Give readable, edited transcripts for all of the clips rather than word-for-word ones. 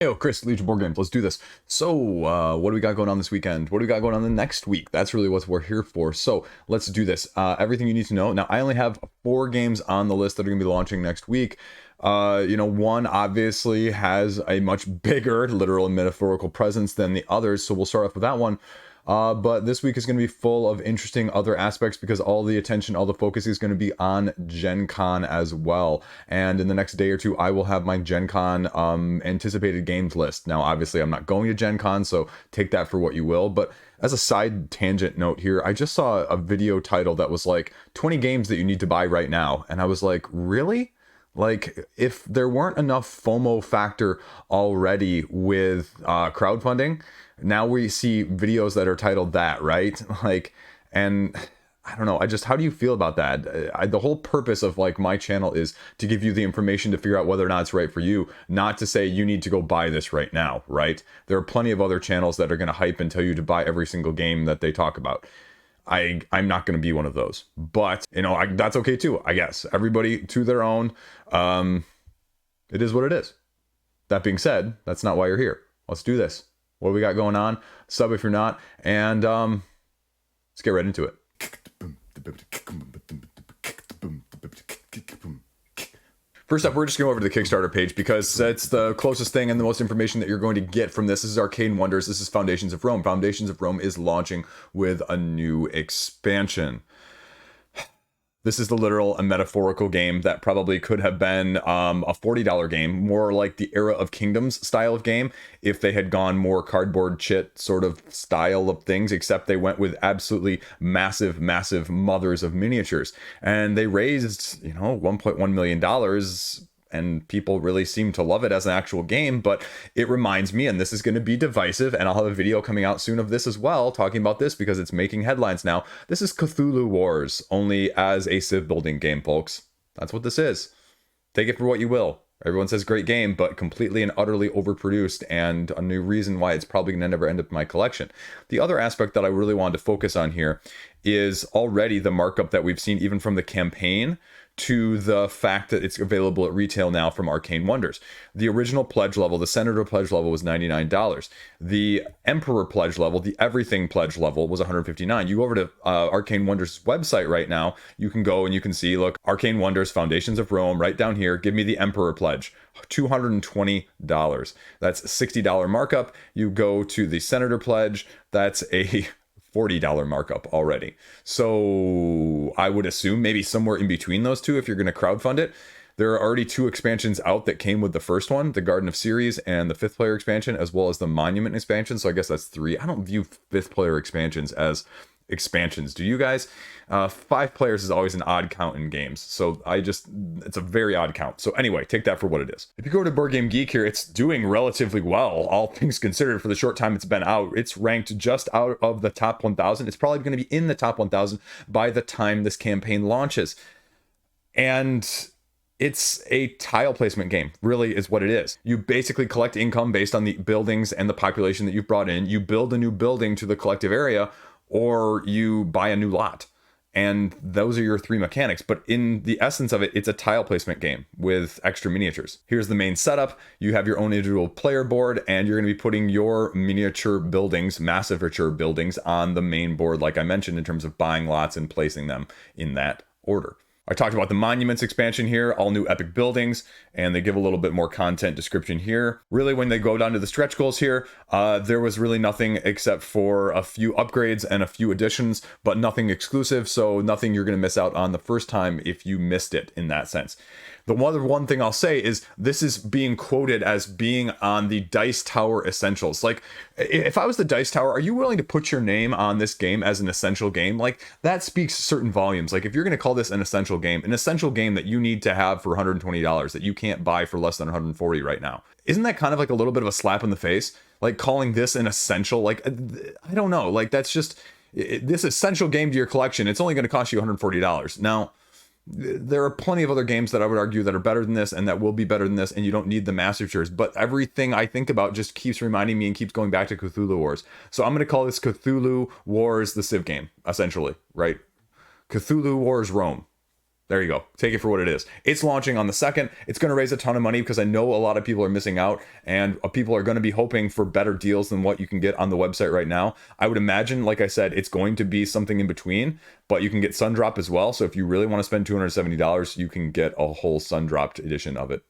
Yo, Chris, Liege Board Games, let's do this. So, what do we got going on this weekend? What do we got going on the next week? That's really what we're here for. So, let's do this. Everything you need to know. Now, I only have 4 games on the list that are going to be launching next week. One obviously has a much bigger literal and metaphorical presence than the others, so we'll start off with that one. But this week is going to be full of interesting other aspects because all the attention, all the focus is going to be on Gen Con as well. And in the next day or two, I will have my Gen Con anticipated games list. Now, obviously, I'm not going to Gen Con, so take that for what you will. But as a side tangent note here, I just saw a video title that was like 20 games that you need to buy right now. And I was like, really? Like, if there weren't enough FOMO factor already with crowdfunding, now we see videos that are titled that, right? Like, and I don't know, how do you feel about that? The whole purpose of like my channel is to give you the information to figure out whether or not it's right for you, not to say you need to go buy this right now, right? There are plenty of other channels that are going to hype and tell you to buy every single game that they talk about. I'm not going to be one of those, but that's okay too, I guess. Everybody to their own. It is what it is. That being said, that's not why you're here. Let's do this. What do we got going on? Sub if you're not, and let's get right into it. First up, we're just going over to the Kickstarter page because it's the closest thing and the most information that you're going to get from this. This is Arcane Wonders. This is Foundations of Rome. Foundations of Rome is launching with a new expansion. This is the literal and metaphorical game that probably could have been a $40 game, more like the Era of Kingdoms style of game, if they had gone more cardboard chit sort of style of things, except they went with absolutely massive, massive mothers of miniatures. And they raised, $1.1 million, and people really seem to love it as an actual game. But it reminds me, and this is going to be divisive, and I'll have a video coming out soon of this as well, talking about this because it's making headlines now. This is Cthulhu Wars, only as a civ building game, folks. That's what this is. Take it for what you will. Everyone says great game, but completely and utterly overproduced, and a new reason why it's probably going to never end up in my collection. The other aspect that I really wanted to focus on here is already the markup that we've seen even from the campaign to the fact that it's available at retail now from Arcane Wonders. The original pledge level, the Senator pledge level, was $99. The Emperor pledge level, the Everything pledge level, was $159. You go over to Arcane Wonders' website right now, you can go and you can see, look, Arcane Wonders, Foundations of Rome, right down here, give me the Emperor pledge, $220. That's $60 markup. You go to the Senator pledge, that's a $40 markup already. So I would assume maybe somewhere in between those two if you're going to crowdfund it. There are already 2 expansions out that came with the first one, the Garden of Ceres and the 5th player expansion, as well as the Monument expansion. So I guess that's 3. I don't view 5th player expansions as expansions. Do you guys? 5 players is always an odd count in games. So it's a very odd count. So anyway, take that for what it is. If you go to Board Game Geek here, it's doing relatively well, all things considered, for the short time it's been out. It's ranked just out of the top 1,000. It's probably going to be in the top 1,000 by the time this campaign launches. And it's a tile placement game, really is what it is. You basically collect income based on the buildings and the population that you've brought in. You build a new building to the collective area, or you buy a new lot. And those are your 3 mechanics. But in the essence of it, it's a tile placement game with extra miniatures. Here's the main setup. You have your own individual player board, and you're going to be putting your miniature buildings, massive buildings, on the main board, like I mentioned, in terms of buying lots and placing them in that order. I talked about the Monuments expansion here, all new epic buildings, and they give a little bit more content description here. Really, when they go down to the stretch goals here, there was really nothing except for a few upgrades and a few additions, but nothing exclusive, so nothing you're going to miss out on the first time if you missed it in that sense. The one thing I'll say is this is being quoted as being on the Dice Tower Essentials. Like, if I was the Dice Tower, are you willing to put your name on this game as an essential game? Like, that speaks certain volumes. Like, if you're going to call this an essential game that you need to have for $120 that you can't buy for less than $140 right now, isn't that kind of like a little bit of a slap in the face? Like, calling this an essential, like, I don't know. Like, that's just, this essential game to your collection, it's only going to cost you $140. Now, there are plenty of other games that I would argue that are better than this and that will be better than this, and you don't need the master tiers, but everything I think about just keeps reminding me and keeps going back to Cthulhu Wars. So I'm going to call this Cthulhu Wars, the Civ game, essentially, right? Cthulhu Wars Rome. There you go. Take it for what it is. It's launching on the 2nd. It's going to raise a ton of money because I know a lot of people are missing out, and people are going to be hoping for better deals than what you can get on the website right now. I would imagine, like I said, it's going to be something in between, but you can get Sundrop as well. So if you really want to spend $270, you can get a whole Sundropped edition of it.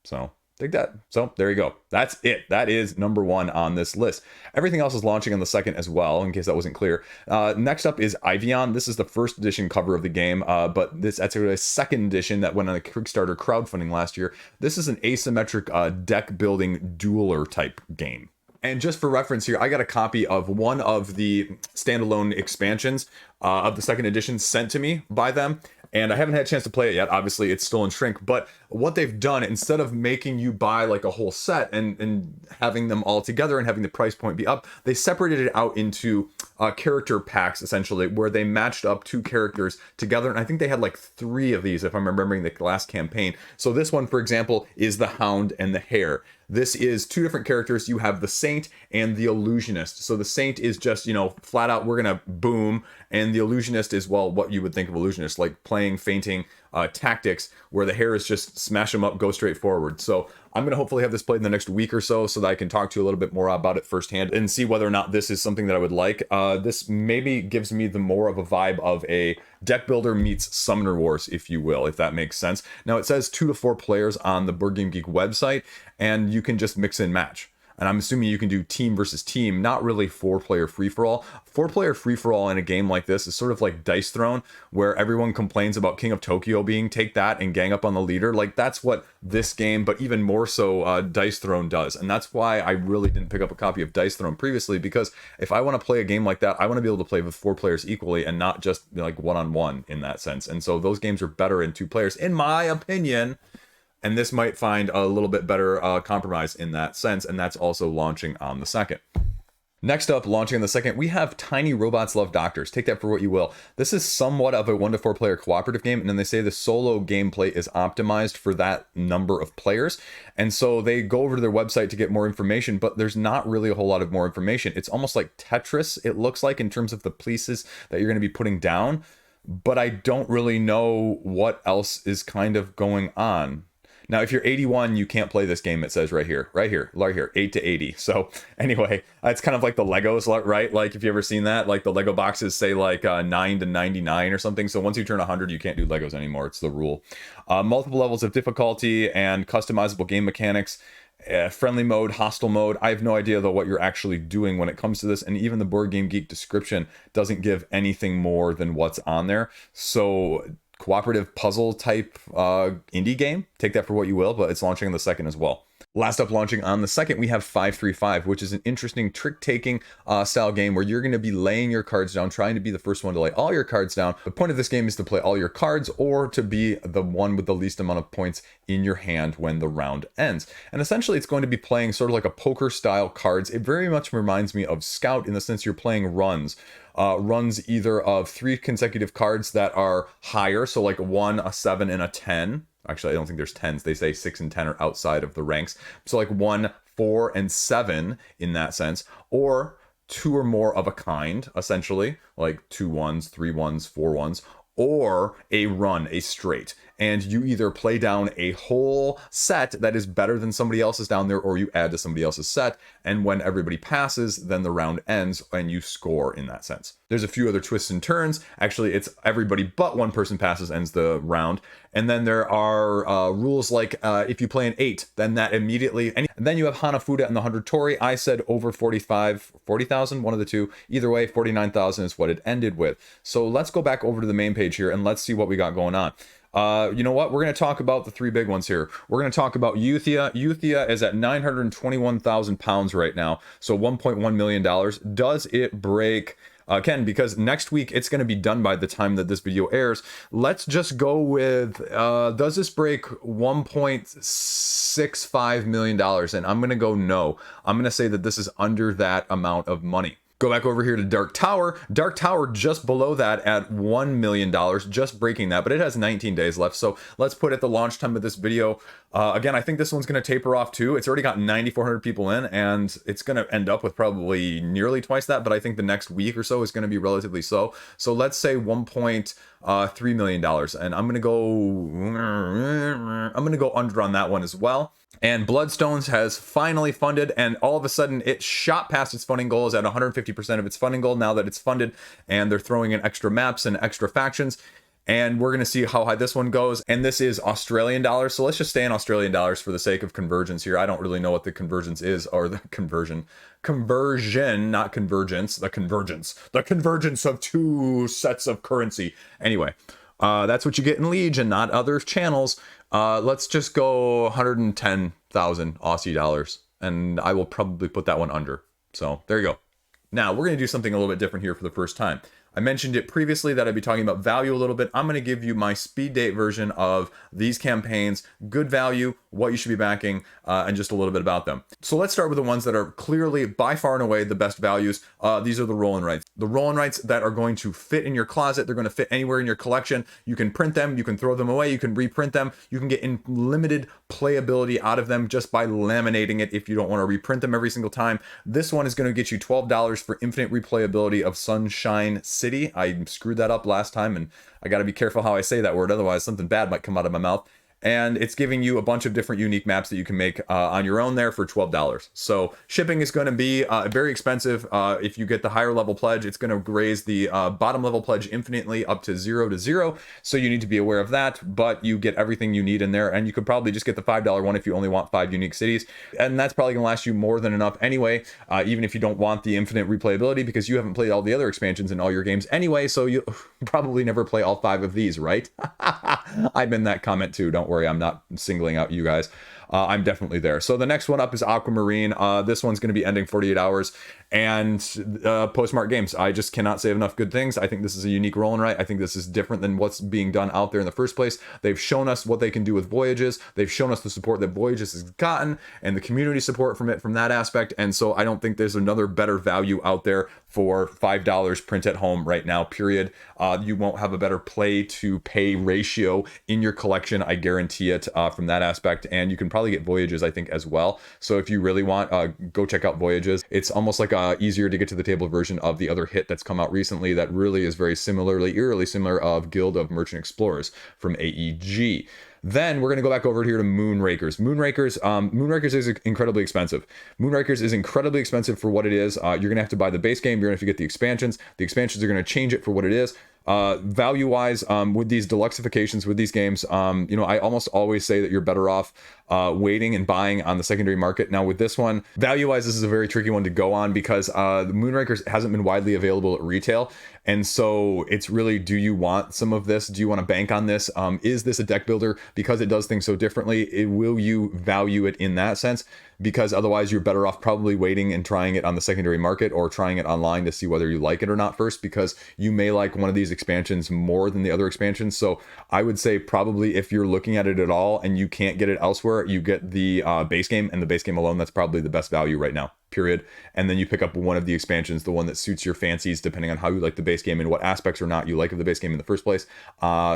So take that. So there you go. That's it. That is number 1 on this list. Everything else is launching on the 2nd as well, in case that wasn't clear. Next up is Ivion. This is the 1st edition cover of the game, but that's actually a 2nd edition that went on a Kickstarter crowdfunding last year. This is an asymmetric deck building dueler type game. And just for reference here, I got a copy of one of the standalone expansions of the 2nd edition sent to me by them. And I haven't had a chance to play it yet. Obviously, it's still in shrink. But what they've done, instead of making you buy like a whole set and having them all together and having the price point be up, they separated it out into character packs, essentially, where they matched up 2 characters together. And I think they had like 3 of these, if I'm remembering the last campaign. So this one, for example, is the Hound and the Hare. This is 2 different characters. You have the Saint and the Illusionist. So the Saint is just, flat out, we're going to boom. And the Illusionist is, well, what you would think of Illusionist, like playing, fainting tactics, where the Hare is just smash them up, go straight forward. So I'm going to hopefully have this played in the next week or so that I can talk to you a little bit more about it firsthand and see whether or not this is something that I would like. This maybe gives me the more of a vibe of a deck builder meets Summoner Wars, if you will, if that makes sense. Now, it says 2 to 4 players on the Board Game Geek website, and you can just mix and match. And I'm assuming you can do team versus team, not really 4-player free-for-all. 4-player free-for-all in a game like this is sort of like Dice Throne, where everyone complains about King of Tokyo being take that and gang up on the leader. Like, that's what this game, but even more so Dice Throne does. And that's why I really didn't pick up a copy of Dice Throne previously, because if I want to play a game like that, I want to be able to play with 4 players equally and not just like one-on-one in that sense. And so those games are better in 2 players, in my opinion. And this might find a little bit better compromise in that sense, and that's also launching on the 2nd. Next up, launching on the 2nd, we have Tiny Robots Love Doctors. Take that for what you will. This is somewhat of a 1 to 4 player cooperative game, and then they say the solo gameplay is optimized for that number of players. And so they go over to their website to get more information, but there's not really a whole lot of more information. It's almost like Tetris, it looks like, in terms of the pieces that you're going to be putting down. But I don't really know what else is kind of going on. Now, if you're 81, you can't play this game, it says right here, 8 to 80. So anyway, it's kind of like the Legos, right? Like, if you ever seen that, like the Lego boxes say like 9 to 99 or something. So once you turn 100, you can't do Legos anymore. It's the rule. Multiple levels of difficulty and customizable game mechanics. Friendly mode, hostile mode. I have no idea though what you're actually doing when it comes to this, and even the Board Game Geek description doesn't give anything more than what's on there. So cooperative puzzle type indie game, take that for what you will, but it's launching on the 2nd as well. Last up, launching on the 2nd, we have 535, which is an interesting trick-taking style game where you're going to be laying your cards down, trying to be the first one to lay all your cards down. The point of this game is to play all your cards or to be the one with the least amount of points in your hand when the round ends. And essentially, it's going to be playing sort of like a poker-style cards. It very much reminds me of Scout in the sense you're playing runs. Runs either of 3 consecutive cards that are higher, so like 1, a 7, and a 10. Actually, I don't think there's 10s. They say 6 and 10 are outside of the ranks. So like 1, 4, and 7 in that sense. Or 2 or more of a kind, essentially. Like 2 1s, 3 1s, 4 1s. Or a run, a straight. And you either play down a whole set that is better than somebody else's down there, or you add to somebody else's set. And when everybody passes, then the round ends and you score in that sense. There's a few other twists and turns. Actually, it's everybody but one person passes ends the round. And then there are rules like if you play an 8, then that immediately... And then you have Hanafuda and the 100 Tori. I said over 40,000, one of the two. Either way, 49,000 is what it ended with. So let's go back over to the main page here and let's see what we got going on. You know what? We're going to talk about the 3 big ones here. We're going to talk about Euthia. Euthia is at 921,000 pounds right now, so $1.1 million. Does it break? Ken, because next week it's going to be done by the time that this video airs. Let's just go with, does this break $1.65 million? And I'm going to go no. I'm going to say that this is under that amount of money. Go back over here to Dark Tower. Dark Tower just below that at $1 million, just breaking that, but it has 19 days left. So let's put at the launch time of this video, Again, I think this one's going to taper off too. It's already got 9,400 people in, and it's going to end up with probably nearly twice that. But I think the next week or so is going to be relatively slow. So let's say $1.3 million, and I'm going to go under on that one as well. And Bloodstones has finally funded, and all of a sudden it shot past its funding goal, is at 150% of its funding goal now that it's funded, and they're throwing in extra maps and extra factions. And we're going to see how high this one goes. And this is Australian dollars. So let's just stay in Australian dollars for the sake of convergence here. I don't really know what the convergence is, or the conversion, not convergence, the convergence of two sets of currency. Anyway, that's what you get in Liege and not other channels. Let's just go 110,000 Aussie dollars. And I will probably put that one under. So there you go. Now we're going to do something a little bit different here for the first time. I mentioned it previously that I'd be talking about value a little bit. I'm going to give you my speed date version of these campaigns, good value, what you should be backing, and just a little bit about them. So let's start with the ones that are clearly by far and away the best values. These are the roll-in rights. The roll-in rights that are going to fit in your closet. They're going to fit anywhere in your collection. You can print them. You can throw them away. You can reprint them. You can get limited playability out of them just by laminating it if you don't want to reprint them every single time. This one is going to get you $12 for infinite replayability of Sunshine City. I screwed that up last time, and I got to be careful how I say that word, otherwise something bad might come out of my mouth. And it's giving you a bunch of different unique maps that you can make on your own there for $12. So shipping is going to be very expensive. If you get the higher level pledge, it's going to raise the bottom level pledge infinitely up to 0 to 0. So you need to be aware of that, but you get everything you need in there. And you could probably just get the $5 one if you only want 5 unique cities. And that's probably going to last you more than enough anyway, even if you don't want the infinite replayability, because you haven't played all the other expansions in all your games anyway. So you probably never play all 5 of these, right? I'm in that comment too. Don't worry, I'm not singling out you guys. I'm definitely there. So the next one up is Aquamarine. This one's going to be ending 48 hours. And Postmark Games, I just cannot say enough good things. I think this is a unique roll and write. I think this is different than what's being done out there in the first place. They've shown us what they can do with Voyages. They've shown us the support that Voyages has gotten and the community support from it from that aspect. And so I don't think there's another better value out there for $5 print at home right now, period. You won't have a better play to pay ratio in your collection. I guarantee it from that aspect. And you can probably get Voyages, I think, as well. So if you really want, go check out Voyages. It's almost like a easier to get to the table version of the other hit that's come out recently that really is very eerily similar of Guild of Merchant Explorers from AEG. Then we're going to go back over here to Moonrakers. Moonrakers is incredibly expensive. Moonrakers is incredibly expensive for what it is. You're going to have to buy the base game. You're going to have to get the expansions. The expansions are going to change it for what it is. Value-wise, with these deluxifications, with these games, I almost always say that you're better off waiting and buying on the secondary market. Now with this one, value-wise, this is a very tricky one to go on because the Moonrakers hasn't been widely available at retail. And so it's really, do you want some of this? Do you want to bank on this? Is this a deck builder? Because it does things so differently, will you value it in that sense? Because otherwise you're better off probably waiting and trying it on the secondary market or trying it online to see whether you like it or not first, because you may like one of these expansions more than the other expansions. So I would say probably if you're looking at it at all and you can't get it elsewhere, you get the base game, and the base game alone, that's probably the best value right now, period. And then you pick up one of the expansions, the one that suits your fancies, depending on how you like the base game and what aspects or not you like of the base game in the first place,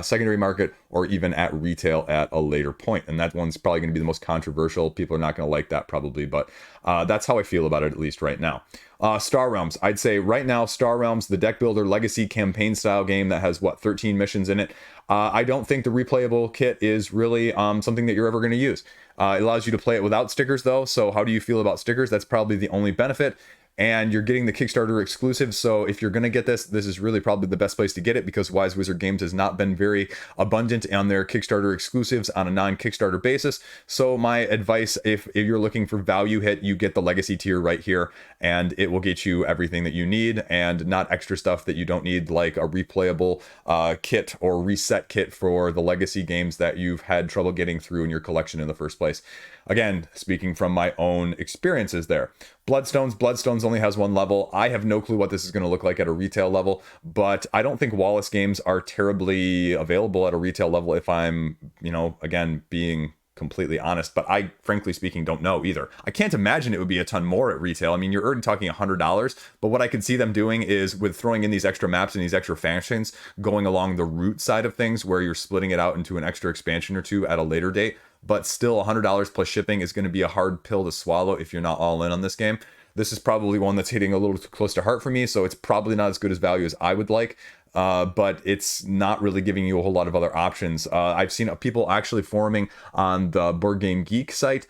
secondary market, or even at retail at a later point. And that one's probably going to be the most controversial. People are not going to like that probably, but that's how I feel about it, at least right now. Star Realms, I'd say right now, Star Realms, the deck builder legacy campaign style game that has 13 missions in it. I don't think the replayable kit is really something that you're ever going to use. It allows you to play it without stickers though. So how do you feel about stickers? That's probably the only benefit. And you're getting the Kickstarter exclusive. So if you're going to get this, this is really probably the best place to get it, because Wise Wizard Games has not been very abundant on their Kickstarter exclusives on a non-Kickstarter basis. So my advice, if you're looking for value hit, you get the legacy tier right here, and it will get you everything that you need and not extra stuff that you don't need, like a replayable kit or reset kit for the legacy games that you've had trouble getting through in your collection in the first place. Again, speaking from my own experiences there. Bloodstones only has 1 level. I have no clue what this is going to look like at a retail level, but I don't think Wallace games are terribly available at a retail level if I'm, again, being completely honest, but I, frankly speaking, don't know either. I can't imagine it would be a ton more at retail. I mean, you're already talking $100, but what I could see them doing is with throwing in these extra maps and these extra factions, going along the route side of things, where you're splitting it out into an extra expansion or two at a later date. But still, $100 plus shipping is going to be a hard pill to swallow if you're not all in on this game. This is probably one that's hitting a little too close to heart for me, so it's probably not as good as value as I would like. But it's not really giving you a whole lot of other options. I've seen people actually forming on the Board Game Geek site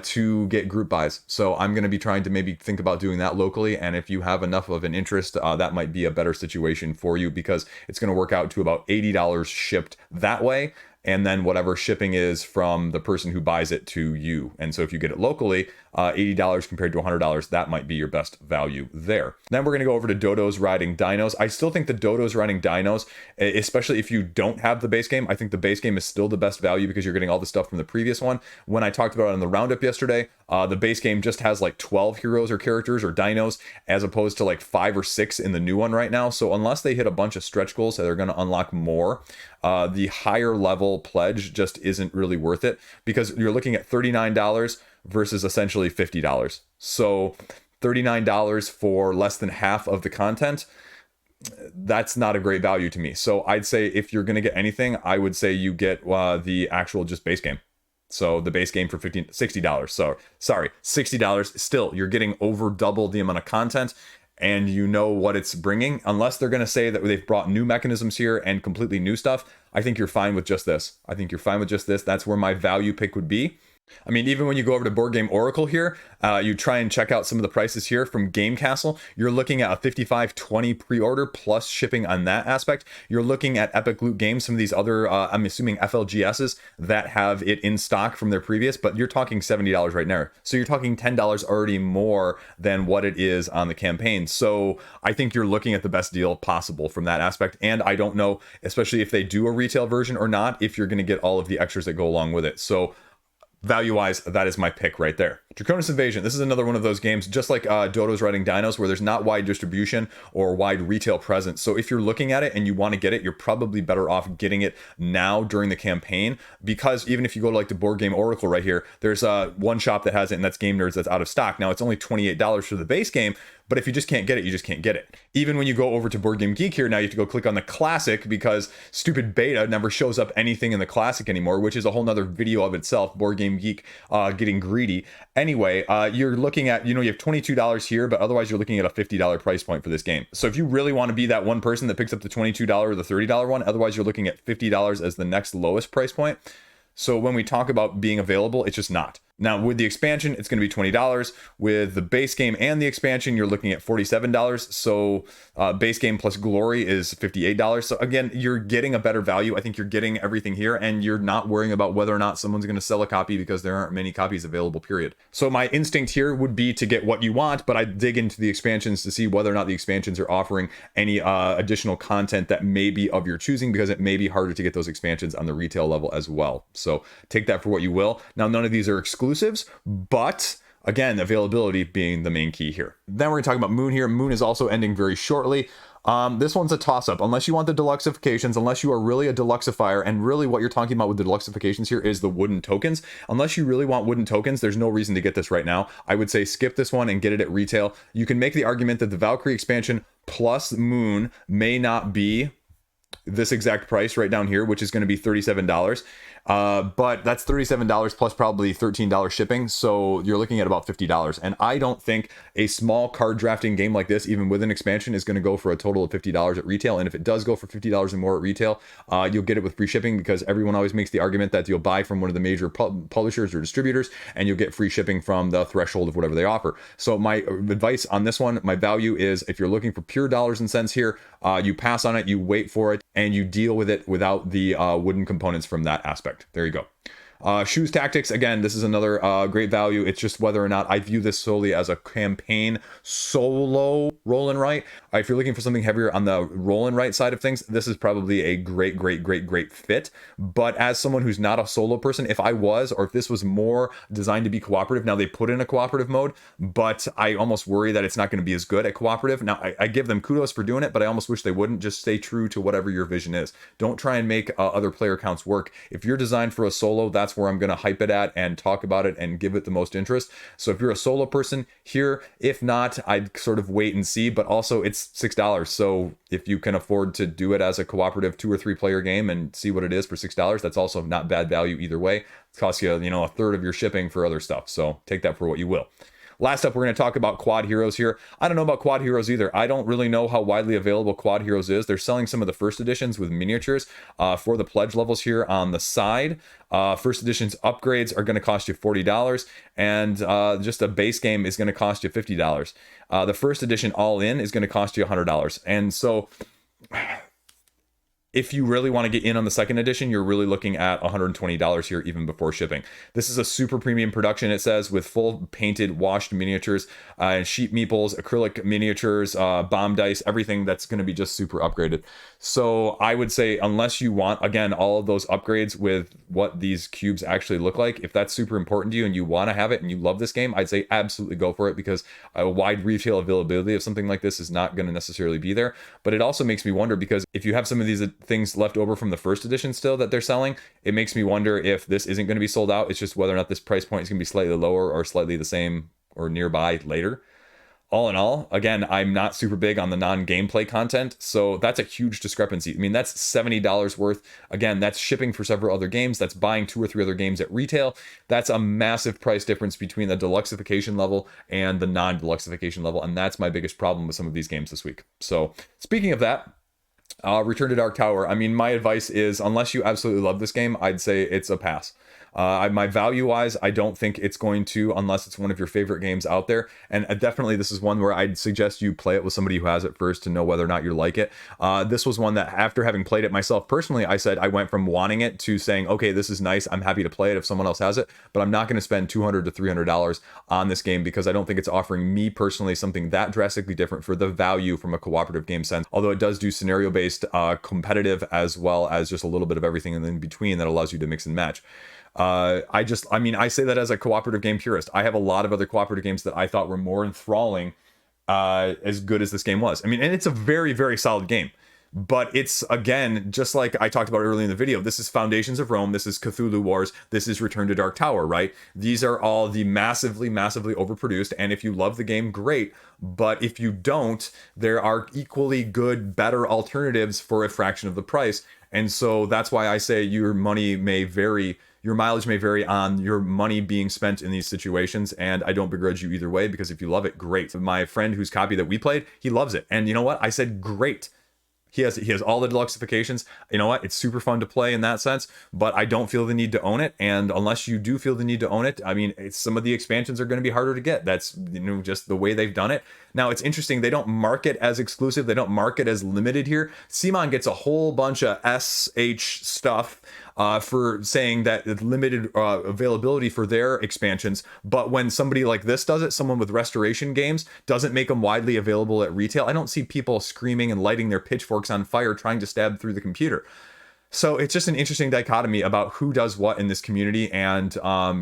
to get group buys. So I'm going to be trying to maybe think about doing that locally. And if you have enough of an interest, that might be a better situation for you, because it's going to work out to about $80 shipped that way. And then whatever shipping is from the person who buys it to you. And so if you get it locally, $80 compared to $100, that might be your best value there. Then we're going to go over to Dodos riding Dinos. I still think the Dodos riding Dinos, especially if you don't have the base game, I think the base game is still the best value because you're getting all the stuff from the previous one. When I talked about it on the roundup yesterday, the base game just has like 12 heroes or characters or dinos, as opposed to like 5 or 6 in the new one right now. So unless they hit a bunch of stretch goals that are going to unlock more, the higher level pledge just isn't really worth it, because you're looking at $39 versus essentially $50. So $39 for less than half of the content, that's not a great value to me. So I'd say if you're going to get anything, I would say you get the actual just base game. So the base game for $60. So sorry, $60. Still, you're getting over double the amount of content, and you know what it's bringing. Unless they're going to say that they've brought new mechanisms here and completely new stuff, I think you're fine with just this. That's where my value pick would be. I mean, even when you go over to Board Game Oracle here, you try and check out some of the prices here from Game Castle. You're looking at a $55.20 pre-order plus shipping on that aspect. You're looking at Epic Loot Games, some of these other, I'm assuming FLGSs that have it in stock from their previous, but you're talking $70 right now. So you're talking $10 already more than what it is on the campaign. So I think you're looking at the best deal possible from that aspect. And I don't know, especially if they do a retail version or not, if you're going to get all of the extras that go along with it. So value-wise, that is my pick right there. Draconis Invasion. This is another one of those games, just like Dodos riding Dinos, where there's not wide distribution or wide retail presence. So if you're looking at it and you want to get it, you're probably better off getting it now during the campaign, because even if you go to like the Board Game Oracle right here, there's one shop that has it, and that's Game Nerds, that's out of stock. Now it's only $28 for the base game, but if you just can't get it, you just can't get it. Even when you go over to Board Game Geek here, now you have to go click on the Classic, because stupid beta never shows up anything in the Classic anymore, which is a whole nother video of itself. Board Game Geek getting greedy. Anyway, you're looking at, you have $22 here, but otherwise you're looking at a $50 price point for this game. So if you really want to be that one person that picks up the $22 or the $30 one, otherwise you're looking at $50 as the next lowest price point. So when we talk about being available, it's just not. Now, with the expansion, it's going to be $20. With the base game and the expansion, you're looking at $47. So base game plus glory is $58. So again, you're getting a better value. I think you're getting everything here, and you're not worrying about whether or not someone's going to sell a copy, because there aren't many copies available, period. So my instinct here would be to get what you want, but I dig into the expansions to see whether or not the expansions are offering any additional content that may be of your choosing, because it may be harder to get those expansions on the retail level as well. So take that for what you will. Now, none of these are exclusives, but again, availability being the main key here. Then we're going to talk about Moon here. Moon is also ending very shortly. This one's a toss-up. Unless you want the deluxifications, unless you are really a deluxifier, and really what you're talking about with the deluxifications here is the wooden tokens. Unless you really want wooden tokens, there's no reason to get this right now. I would say skip this one and get it at retail. You can make the argument that the Valkyrie expansion plus Moon may not be this exact price right down here, which is going to be $37. But that's $37 plus probably $13 shipping. So you're looking at about $50. And I don't think a small card drafting game like this, even with an expansion, is going to go for a total of $50 at retail. And if it does go for $50 and more at retail, you'll get it with free shipping, because everyone always makes the argument that you'll buy from one of the major publishers or distributors, and you'll get free shipping from the threshold of whatever they offer. So my advice on this one, my value is, if you're looking for pure dollars and cents here, you pass on it, you wait for it, and you deal with it without the wooden components from that aspect. There you go. Shoes Tactics, again, this is another great value. It's just whether or not I view this solely as a campaign solo roll and write. If you're looking for something heavier on the roll and write side of things, this is probably a great fit. But as someone who's not a solo person, if I was, or if this was more designed to be cooperative, now they put in a cooperative mode, but I almost worry that it's not going to be as good at cooperative. Now, I give them kudos for doing it, but I almost wish they wouldn't. Just stay true to whatever your vision is. Don't try and make other player counts work. If you're designed for a solo, that's that's where I'm going to hype it at and talk about it and give it the most interest. So if you're a solo person here, if not, I'd sort of wait and see, but also it's $6. So if you can afford to do it as a cooperative 2 or 3 player game and see what it is for $6, that's also not bad value either way. It costs you, a third of your shipping for other stuff. So take that for what you will. Last up, we're going to talk about Quodd Heroes here. I don't know about Quodd Heroes either. I don't really know how widely available Quodd Heroes is. They're selling some of the first editions with miniatures for the pledge levels here on the side. First editions upgrades are going to cost you $40, and just a base game is going to cost you $50. The first edition all in is going to cost you $100. And so if you really want to get in on the second edition, you're really looking at $120 here, even before shipping. This is a super premium production, it says, with full painted, washed miniatures, sheet meeples, acrylic miniatures, bomb dice, everything that's going to be just super upgraded. So I would say, unless you want, again, all of those upgrades with what these cubes actually look like, if that's super important to you and you want to have it and you love this game, I'd say absolutely go for it, because a wide retail availability of something like this is not going to necessarily be there. But it also makes me wonder, because if you have some of these things left over from the first edition still that they're selling, it makes me wonder if this isn't going to be sold out. It's just whether or not this price point is going to be slightly lower or slightly the same or nearby later. All in all, again, I'm not super big on the non-gameplay content, so that's a huge discrepancy. I mean, that's $70 worth. Again, that's shipping for several other games. That's buying 2 or 3 other games at retail. That's a massive price difference between the deluxeification level and the non-deluxeification level, and that's my biggest problem with some of these games this week. So, speaking of that, Return to Dark Tower. I mean, my advice is, unless you absolutely love this game, I'd say it's a pass. My value-wise, I don't think it's going to, unless it's one of your favorite games out there. And definitely, this is one where I'd suggest you play it with somebody who has it first to know whether or not you like it. This was one that, after having played it myself personally, I said I went from wanting it to saying, okay, this is nice, I'm happy to play it if someone else has it, but I'm not going to spend $200 to $300 on this game, because I don't think it's offering me personally something that drastically different for the value from a cooperative game sense. Although it does do scenario-based competitive, as well as just a little bit of everything in between that allows you to mix and match. I say that as a cooperative game purist. I have a lot of other cooperative games that I thought were more enthralling, as good as this game was. I mean, and it's a very, very solid game. But it's, again, just like I talked about earlier in the video, this is Foundations of Rome, this is Cthulhu Wars, this is Return to Dark Tower, right? These are all the massively, massively overproduced, and if you love the game, great. But if you don't, there are equally good, better alternatives for a fraction of the price. And so that's why I say your money may vary. Your mileage may vary on your money being spent in these situations, and I don't begrudge you either way, because if you love it, great. My friend whose copy that we played, he loves it. And you know what? I said, great. He has all the deluxeifications. You know what? It's super fun to play in that sense, but I don't feel the need to own it. And unless you do feel the need to own it, I mean, some of the expansions are going to be harder to get. That's, just the way they've done it. Now, it's interesting. They don't mark it as exclusive. They don't mark it as limited here. CMON gets a whole bunch of SH stuff for saying that it's limited availability for their expansions. But when somebody like this does it, someone with Restoration Games doesn't make them widely available at retail, I don't see people screaming and lighting their pitchforks on fire trying to stab through the computer. So it's just an interesting dichotomy about who does what in this community, and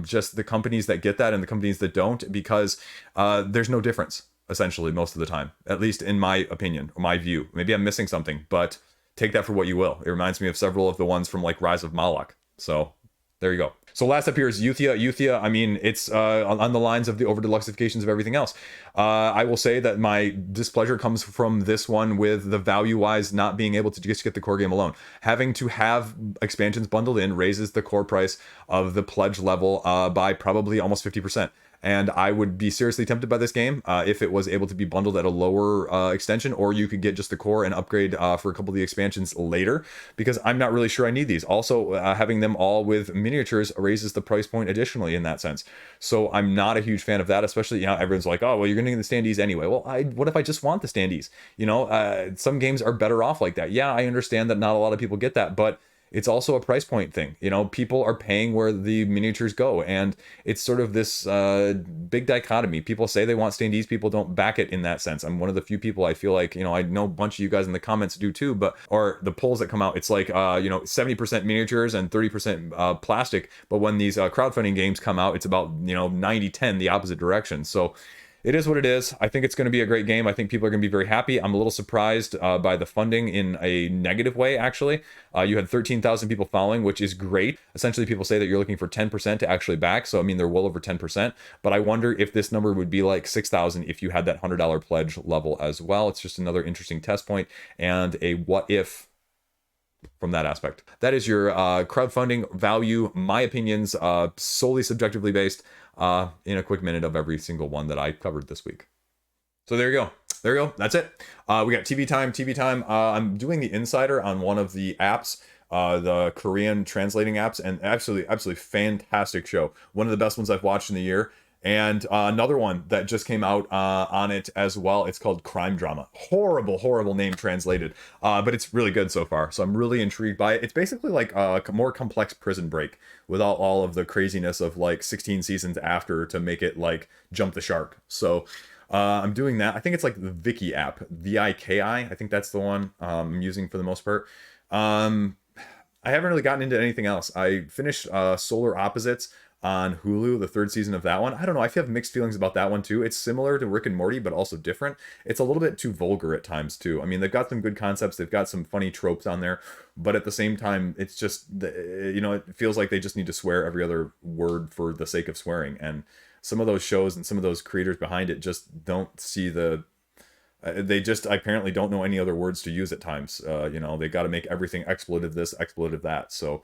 just the companies that get that and the companies that don't, because there's no difference, essentially, most of the time, at least in my opinion, or my view. Maybe I'm missing something, but take that for what you will. It reminds me of several of the ones from like Rise of Moloch. So there you go. So last up here is Euthia. Euthia, I mean, it's on the lines of the over-deluxifications of everything else. I will say that my displeasure comes from this one with the value-wise not being able to just get the core game alone. Having to have expansions bundled in raises the core price of the pledge level by probably almost 50%. And I would be seriously tempted by this game if it was able to be bundled at a lower extension, or you could get just the core and upgrade for a couple of the expansions later, because I'm not really sure I need these. Also, having them all with miniatures raises the price point additionally in that sense. So I'm not a huge fan of that, especially, everyone's like, oh, well, you're going to get the standees anyway. Well, what if I just want the standees? Some games are better off like that. Yeah, I understand that not a lot of people get that, but it's also a price point thing. People are paying where the miniatures go, and it's sort of this big dichotomy. People say they want standees, people don't back it in that sense. I'm one of the few people, I feel like, I know a bunch of you guys in the comments do too, or the polls that come out, it's like 70% miniatures and 30% plastic, but when these crowdfunding games come out, it's about 90-10, the opposite direction. So it is what it is. I think it's going to be a great game. I think people are going to be very happy. I'm a little surprised by the funding in a negative way, actually. You had 13,000 people following, which is great. Essentially, people say that you're looking for 10% to actually back. So, I mean, they're well over 10%. But I wonder if this number would be like 6,000 if you had that $100 pledge level as well. It's just another interesting test point and a what if from that aspect. That is your crowdfunding value. My opinions, solely subjectively based, in a quick minute of every single one that I covered this week. So there you go. There you go. That's it. We got TV time. TV time. I'm doing the insider on one of the apps, the Korean translating apps, and absolutely fantastic show. One of the best ones I've watched in the year. And another one that just came out on it as well. It's called Crime Drama. Horrible name translated. But it's really good so far. So I'm really intrigued by it. It's basically like a more complex Prison Break without all of the craziness of like 16 seasons after to make it like jump the shark. So I'm doing that. I think it's like the Viki app. Viki. I think that's the one I'm using for the most part. I haven't really gotten into anything else. I finished Solar Opposites on Hulu, the third season of that one. I don't know. I have mixed feelings about that one too. It's similar to Rick and Morty, but also different. It's a little bit too vulgar at times too. I mean, they've got some good concepts. They've got some funny tropes on there, but at the same time, it's just, you know, it feels like they just need to swear every other word for the sake of swearing. And some of those shows and some of those creators behind it just don't see the, they just apparently don't know any other words to use at times. You know, they got to make everything expletive this, expletive that. So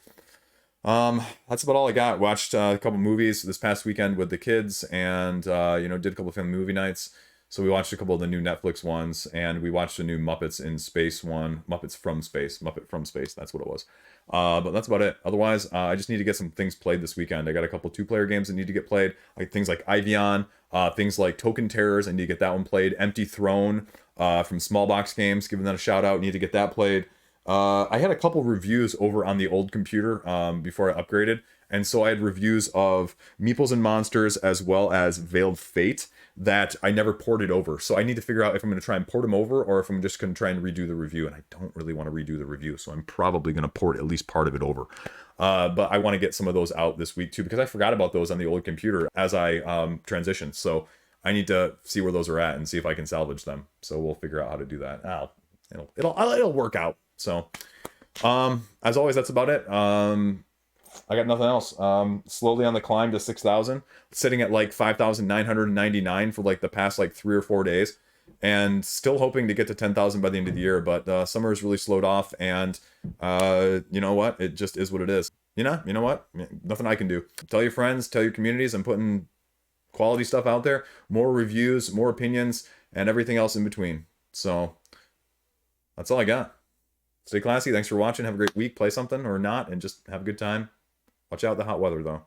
that's about all I got. Watched a couple movies this past weekend with the kids, and you know, did a couple of family movie nights. So we watched a couple of the new Netflix ones, and we watched a new Muppets in Space one, Muppet from Space, that's what it was. But that's about it. Otherwise, I just need to get some things played this weekend. I got a couple 2-player games that need to get played, like things like Ivion, things like Token Terrors. I need to get that one played. Empty Throne from Small Box Games, giving that a shout out. Need to get that played. I had a couple reviews over on the old computer before I upgraded, and so I had reviews of Meeples and Monsters as well as Veiled Fate that I never ported over. So I need to figure out if I'm going to try and port them over or if I'm just going to try and redo the review, and I don't really want to redo the review, so I'm probably going to port at least part of it over. But I want to get some of those out this week too, because I forgot about those on the old computer as I transitioned. So I need to see where those are at and see if I can salvage them. So we'll figure out how to do that. It'll work out. So, as always, that's about it. I got nothing else. Slowly on the climb to 6,000, sitting at like 5,999 for like the past like 3 or 4 days, and still hoping to get to 10,000 by the end of the year. But summer has really slowed off, and you know what? It just is what it is. You know what? Nothing I can do. Tell your friends, tell your communities. I'm putting quality stuff out there, more reviews, more opinions, and everything else in between. So that's all I got. Stay classy. Thanks for watching. Have a great week. Play something or not, and just have a good time. Watch out the hot weather, though.